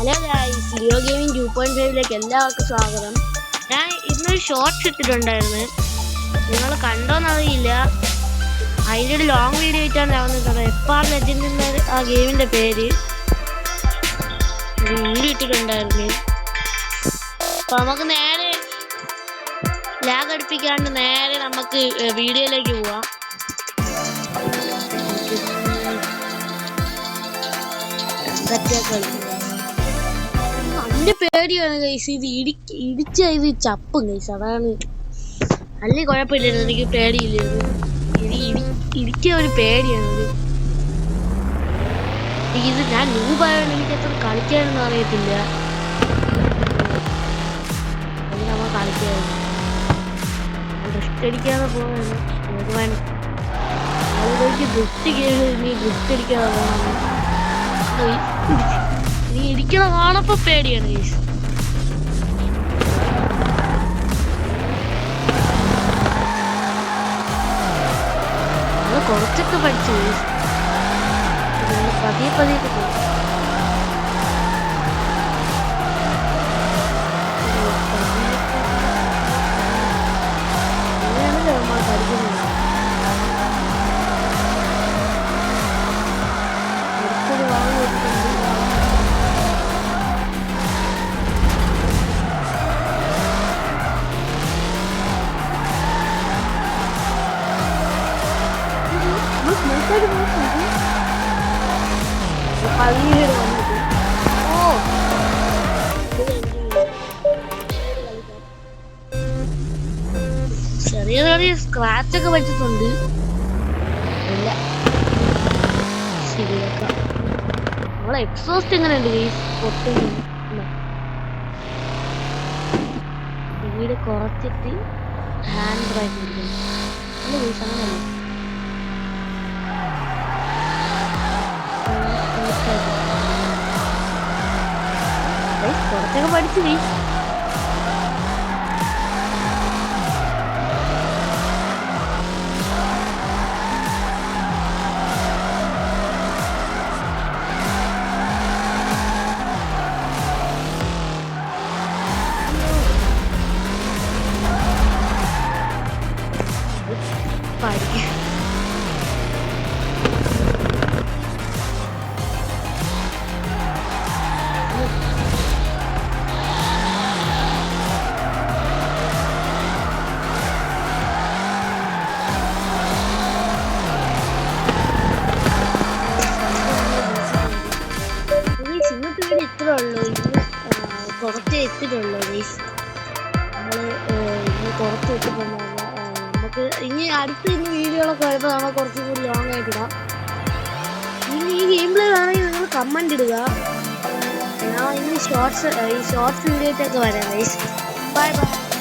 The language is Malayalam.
ഹലോ ഗൈസ്, ലിയോ ഗെയിമിംഗ് 2.5 എല്ലാവർക്കും സ്വാഗതം. ഞാൻ ഇന്നൊരു ഷോർട്സ് ഇട്ടിട്ടുണ്ടായിരുന്നു, നിങ്ങൾ കണ്ടോന്നറിയില്ല. അതിൻ്റെ ഒരു ലോങ് വീഡിയോ ആയിട്ടാണ് ഞാൻ വന്നിട്ടുള്ളത്. എപ്പാർ ലെജൻഡ് എന്ന ആ ഗെയിമിൻ്റെ പേര് വീഡിയോ ഇട്ടിട്ടുണ്ടായിരുന്നു. അപ്പോൾ നമുക്ക് നേരെ ലാഗ് അടുപ്പിക്കാണ്ട് നേരെ നമുക്ക് വീഡിയോയിലേക്ക് പോവാം. അതിന്റെ പേടിയാണ് ഗൈസ്. ഇത് ഇടിച്ച ഇത് ചപ്പും ഗൈസ്, അതാണ്. അല്ലെങ്കിൽ കുഴപ്പമില്ലായിരുന്നു, എനിക്ക് പേടിയില്ലായിരുന്നു. ഇടിച്ച ഒരു പേടിയാണ് ഇത്. ഞാൻ നൂബായോണ്ട് എനിക്ക് എത്ര കളിക്കാനൊന്നും അറിയത്തില്ല. അത് നമ്മൾ കളിക്കായിരുന്നു, ഡ്രിഫ്റ്റ് അടിക്കാതെ പോവാണ്. അതിലേക്ക് ഡ്രിഫ്റ്റ് കയറി നീ ഡ്രിഫ്റ്റ് അടിക്കാതെ പോകണം. നീ ഇരിക്കണ കാണപ്പോ പേടിയാണ് ഗൈസ്. കുറച്ചൊക്കെ പഠിച്ചു ഗൈസ്, പതിയെ പതിയൊക്കെ പോകും. അങ്ങനെയാണല്ലോ നമ്മൾ പഠിക്കുന്നത്. അടുത്തൊരു വാങ്ങി വെച്ചിട്ടുണ്ട്. ചെറിയ ചെറിയ സ്ക്രാച്ച് ഒക്കെ പറ്റിട്ടുണ്ട്. ശരിയാക്കാം. നമ്മളെ എക്സോസ്റ്റ് എങ്ങനെയുണ്ട് വീട് കുറച്ചിട്ട് ഹാൻഡ് ബ്രേക്ക് അങ്ങനെയല്ല. കുറച്ചൊക്കെ പഠിച്ചു നീ. പഠിക്കും ഇത്രേ ഉള്ളൂ. കുറച്ചേ എത്തിയിട്ടുള്ളൂ ഗൈസ്. നമ്മള് കുറച്ച് എത്തിയിട്ടുണ്ടോ. നമുക്ക് ഇനി വീഡിയോകളൊക്കെ വരുമ്പോൾ നമ്മൾ കുറച്ചും കൂടി ലോങ് ആയിട്ട് ഇടാം. ഇനി ഈ ഗെയിം പ്ലേ വേണമെങ്കിൽ നിങ്ങൾ കമന്റ് ഇടുക. ഞാൻ ഇനി ഷോർട്സ് വീഡിയോയിട്ടൊക്കെ വരാം ഗൈസ്. Bye bye.